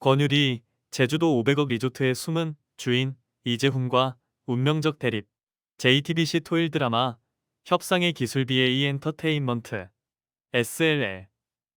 권유리, 제주도 500억 리조트의 숨은 주인 이재훈과 운명적 대립. JTBC 토일 드라마 협상의 기술비의 엔터테인먼트 SLL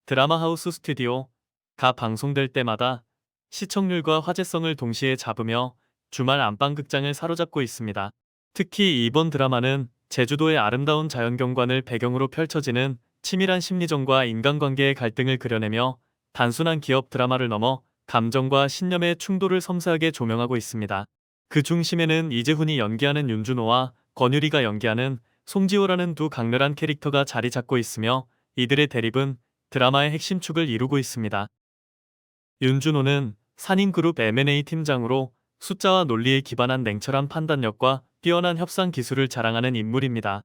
드라마 하우스 스튜디오가 방송될 때마다 시청률과 화제성을 동시에 잡으며 주말 안방극장을 사로잡고 있습니다. 특히 이번 드라마는 제주도의 아름다운 자연경관을 배경으로 펼쳐지는 치밀한 심리전과 인간관계의 갈등을 그려내며 단순한 기업 드라마를 넘어 감정과 신념의 충돌을 섬세하게 조명하고 있습니다. 그 중심에는 이재훈이 연기하는 윤준호와 권유리가 연기하는 송지호라는 두 강렬한 캐릭터가 자리 잡고 있으며 이들의 대립은 드라마의 핵심 축을 이루고 있습니다. 윤준호는 산인그룹 M&A 팀장으로 숫자와 논리에 기반한 냉철한 판단력과 뛰어난 협상 기술을 자랑하는 인물입니다.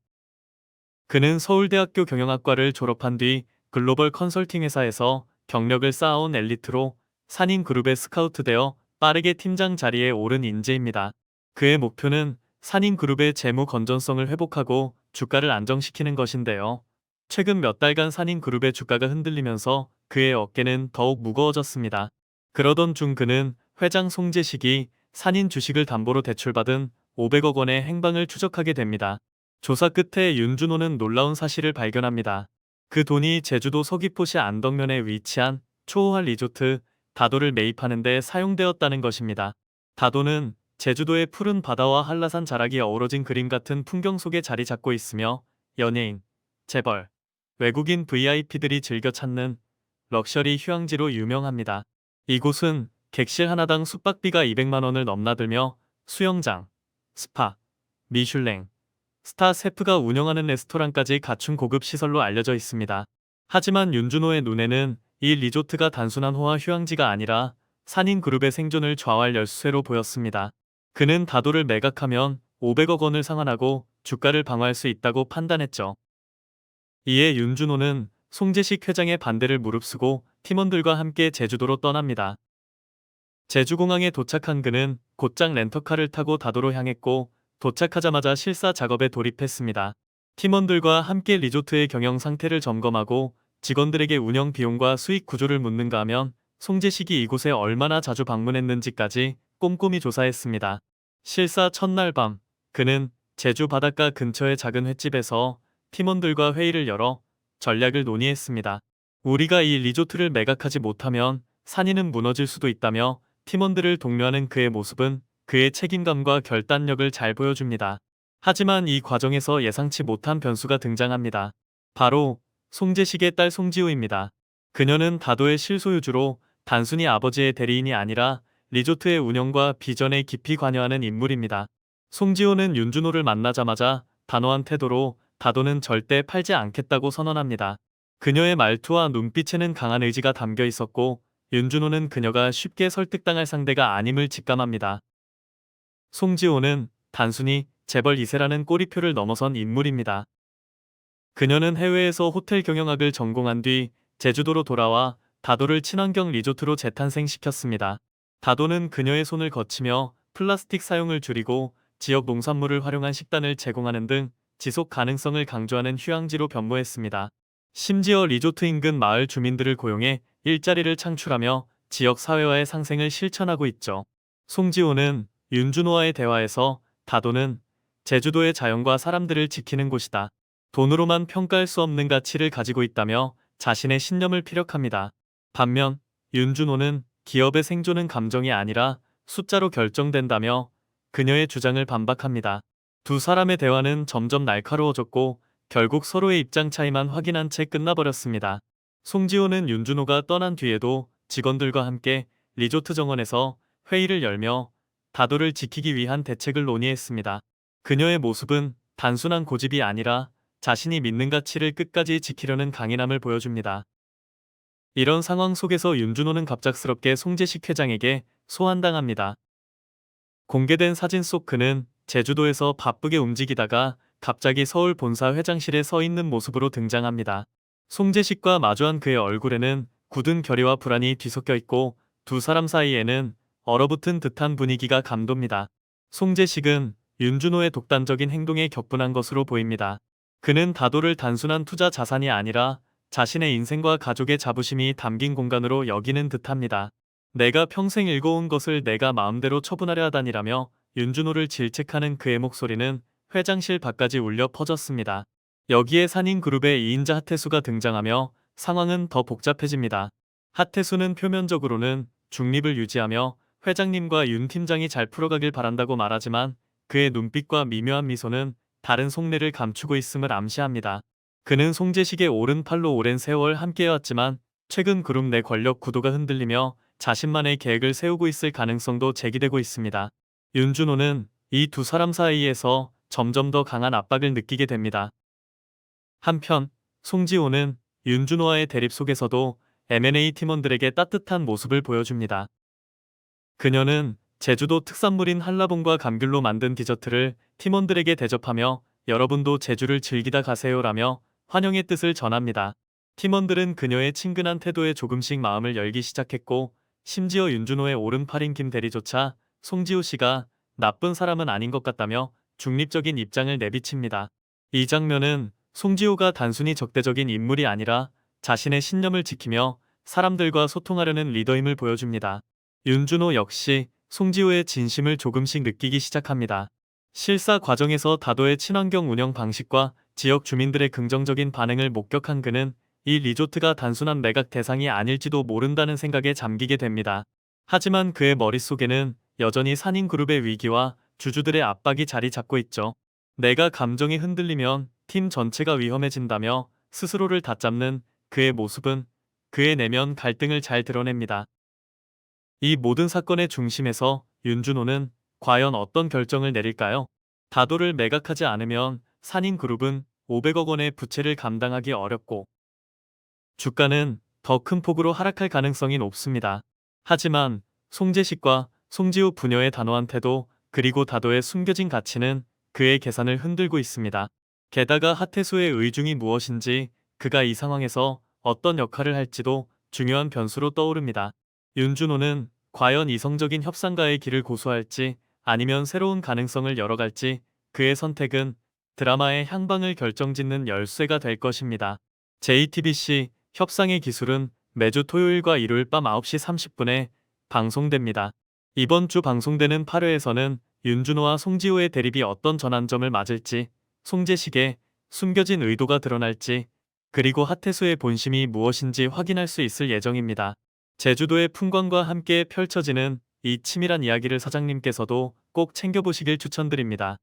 그는 서울대학교 경영학과를 졸업한 뒤 글로벌 컨설팅 회사에서 경력을 쌓아온 엘리트로 산인그룹에 스카우트되어 빠르게 팀장 자리에 오른 인재입니다. 그의 목표는 산인그룹의 재무 건전성을 회복하고 주가를 안정시키는 것인데요. 최근 몇 달간 산인그룹의 주가가 흔들리면서 그의 어깨는 더욱 무거워졌습니다. 그러던 중 그는 회장 송재식이 산인 주식을 담보로 대출받은 500억 원의 행방을 추적하게 됩니다. 조사 끝에 윤준호는 놀라운 사실을 발견합니다. 그 돈이 제주도 서귀포시 안덕면에 위치한 초호화 리조트 다도를 매입하는 데 사용되었다는 것입니다. 다도는 제주도의 푸른 바다와 한라산 자락이 어우러진 그림 같은 풍경 속에 자리 잡고 있으며 연예인, 재벌, 외국인 VIP들이 즐겨 찾는 럭셔리 휴양지로 유명합니다. 이곳은 객실 하나당 숙박비가 200만 원을 넘나들며 수영장, 스파, 미슐랭, 스타 셰프가 운영하는 레스토랑까지 갖춘 고급 시설로 알려져 있습니다. 하지만 윤준호의 눈에는 이 리조트가 단순한 호화 휴양지가 아니라 산인그룹의 생존을 좌우할 열쇠로 보였습니다. 그는 다도를 매각하면 500억 원을 상환하고 주가를 방어할 수 있다고 판단했죠. 이에 윤준호는 송재식 회장의 반대를 무릅쓰고 팀원들과 함께 제주도로 떠납니다. 제주공항에 도착한 그는 곧장 렌터카를 타고 다도로 향했고 도착하자마자 실사 작업에 돌입했습니다. 팀원들과 함께 리조트의 경영 상태를 점검하고 직원들에게 운영 비용과 수익 구조를 묻는가 하면 송재식이 이곳에 얼마나 자주 방문했는지까지 꼼꼼히 조사했습니다. 실사 첫날 밤, 그는 제주 바닷가 근처의 작은 횟집에서 팀원들과 회의를 열어 전략을 논의했습니다. 우리가 이 리조트를 매각하지 못하면 산인은 무너질 수도 있다며 팀원들을 독려하는 그의 모습은 그의 책임감과 결단력을 잘 보여줍니다. 하지만 이 과정에서 예상치 못한 변수가 등장합니다. 바로 송재식의 딸 송지호입니다. 그녀는 다도의 실소유주로 단순히 아버지의 대리인이 아니라 리조트의 운영과 비전에 깊이 관여하는 인물입니다. 송지호는 윤준호를 만나자마자 단호한 태도로 다도는 절대 팔지 않겠다고 선언합니다. 그녀의 말투와 눈빛에는 강한 의지가 담겨 있었고 윤준호는 그녀가 쉽게 설득당할 상대가 아님을 직감합니다. 송지호는 단순히 재벌 2세라는 꼬리표를 넘어선 인물입니다. 그녀는 해외에서 호텔 경영학을 전공한 뒤 제주도로 돌아와 다도를 친환경 리조트로 재탄생시켰습니다. 다도는 그녀의 손을 거치며 플라스틱 사용을 줄이고 지역 농산물을 활용한 식단을 제공하는 등 지속 가능성을 강조하는 휴양지로 변모했습니다. 심지어 리조트 인근 마을 주민들을 고용해 일자리를 창출하며 지역 사회화의 상생을 실천하고 있죠. 송지호는 윤준호와의 대화에서 다도는 제주도의 자연과 사람들을 지키는 곳이다. 돈으로만 평가할 수 없는 가치를 가지고 있다며 자신의 신념을 피력합니다. 반면 윤준호는 기업의 생존은 감정이 아니라 숫자로 결정된다며 그녀의 주장을 반박합니다. 두 사람의 대화는 점점 날카로워졌고 결국 서로의 입장 차이만 확인한 채 끝나버렸습니다. 송지호는 윤준호가 떠난 뒤에도 직원들과 함께 리조트 정원에서 회의를 열며 다도를 지키기 위한 대책을 논의했습니다. 그녀의 모습은 단순한 고집이 아니라 자신이 믿는 가치를 끝까지 지키려는 강인함을 보여줍니다. 이런 상황 속에서 윤준호는 갑작스럽게 송재식 회장에게 소환당합니다. 공개된 사진 속 그는 제주도에서 바쁘게 움직이다가 갑자기 서울 본사 회장실에 서 있는 모습으로 등장합니다. 송재식과 마주한 그의 얼굴에는 굳은 결의와 불안이 뒤섞여 있고 두 사람 사이에는 얼어붙은 듯한 분위기가 감돕니다. 송재식은 윤준호의 독단적인 행동에 격분한 것으로 보입니다. 그는 다도를 단순한 투자 자산이 아니라 자신의 인생과 가족의 자부심이 담긴 공간으로 여기는 듯합니다. 내가 평생 읽어온 것을 내가 마음대로 처분하려 하다니라며 윤준호를 질책하는 그의 목소리는 회장실 밖까지 울려 퍼졌습니다. 여기에 산인그룹의 2인자 하태수가 등장하며 상황은 더 복잡해집니다. 하태수는 표면적으로는 중립을 유지하며 회장님과 윤 팀장이 잘 풀어가길 바란다고 말하지만 그의 눈빛과 미묘한 미소는 다른 속내를 감추고 있음을 암시합니다. 그는 송재식의 오른팔로 오랜 세월 함께해왔지만 최근 그룹 내 권력 구도가 흔들리며 자신만의 계획을 세우고 있을 가능성도 제기되고 있습니다. 윤준호는 이 두 사람 사이에서 점점 더 강한 압박을 느끼게 됩니다. 한편 송지호는 윤준호와의 대립 속에서도 M&A 팀원들에게 따뜻한 모습을 보여줍니다. 그녀는 제주도 특산물인 한라봉과 감귤로 만든 디저트를 팀원들에게 대접하며 여러분도 제주를 즐기다 가세요라며 환영의 뜻을 전합니다. 팀원들은 그녀의 친근한 태도에 조금씩 마음을 열기 시작했고 심지어 윤준호의 오른팔인 김 대리조차 송지호 씨가 나쁜 사람은 아닌 것 같다며 중립적인 입장을 내비칩니다. 이 장면은 송지호가 단순히 적대적인 인물이 아니라 자신의 신념을 지키며 사람들과 소통하려는 리더임을 보여줍니다. 윤준호 역시 송지호의 진심을 조금씩 느끼기 시작합니다. 실사 과정에서 다도의 친환경 운영 방식과 지역 주민들의 긍정적인 반응을 목격한 그는 이 리조트가 단순한 매각 대상이 아닐지도 모른다는 생각에 잠기게 됩니다. 하지만 그의 머릿속에는 여전히 산인그룹의 위기와 주주들의 압박이 자리 잡고 있죠. 내가 감정이 흔들리면 팀 전체가 위험해진다며 스스로를 다잡는 그의 모습은 그의 내면 갈등을 잘 드러냅니다. 이 모든 사건의 중심에서 윤준호는 과연 어떤 결정을 내릴까요? 다도를 매각하지 않으면 산인그룹은 500억 원의 부채를 감당하기 어렵고 주가는 더 큰 폭으로 하락할 가능성이 높습니다. 하지만 송재식과 송지호 부녀의 단호한 태도 그리고 다도의 숨겨진 가치는 그의 계산을 흔들고 있습니다. 게다가 하태수의 의중이 무엇인지 그가 이 상황에서 어떤 역할을 할지도 중요한 변수로 떠오릅니다. 윤준호는 과연 이성적인 협상가의 길을 고수할지 아니면 새로운 가능성을 열어갈지 그의 선택은 드라마의 향방을 결정짓는 열쇠가 될 것입니다. JTBC 협상의 기술은 매주 토요일과 일요일 밤 9시 30분에 방송됩니다. 이번 주 방송되는 8회에서는 윤준호와 송지호의 대립이 어떤 전환점을 맞을지, 송재식의 숨겨진 의도가 드러날지, 그리고 하태수의 본심이 무엇인지 확인할 수 있을 예정입니다. 제주도의 풍광과 함께 펼쳐지는 이 치밀한 이야기를 사장님께서도 꼭 챙겨보시길 추천드립니다.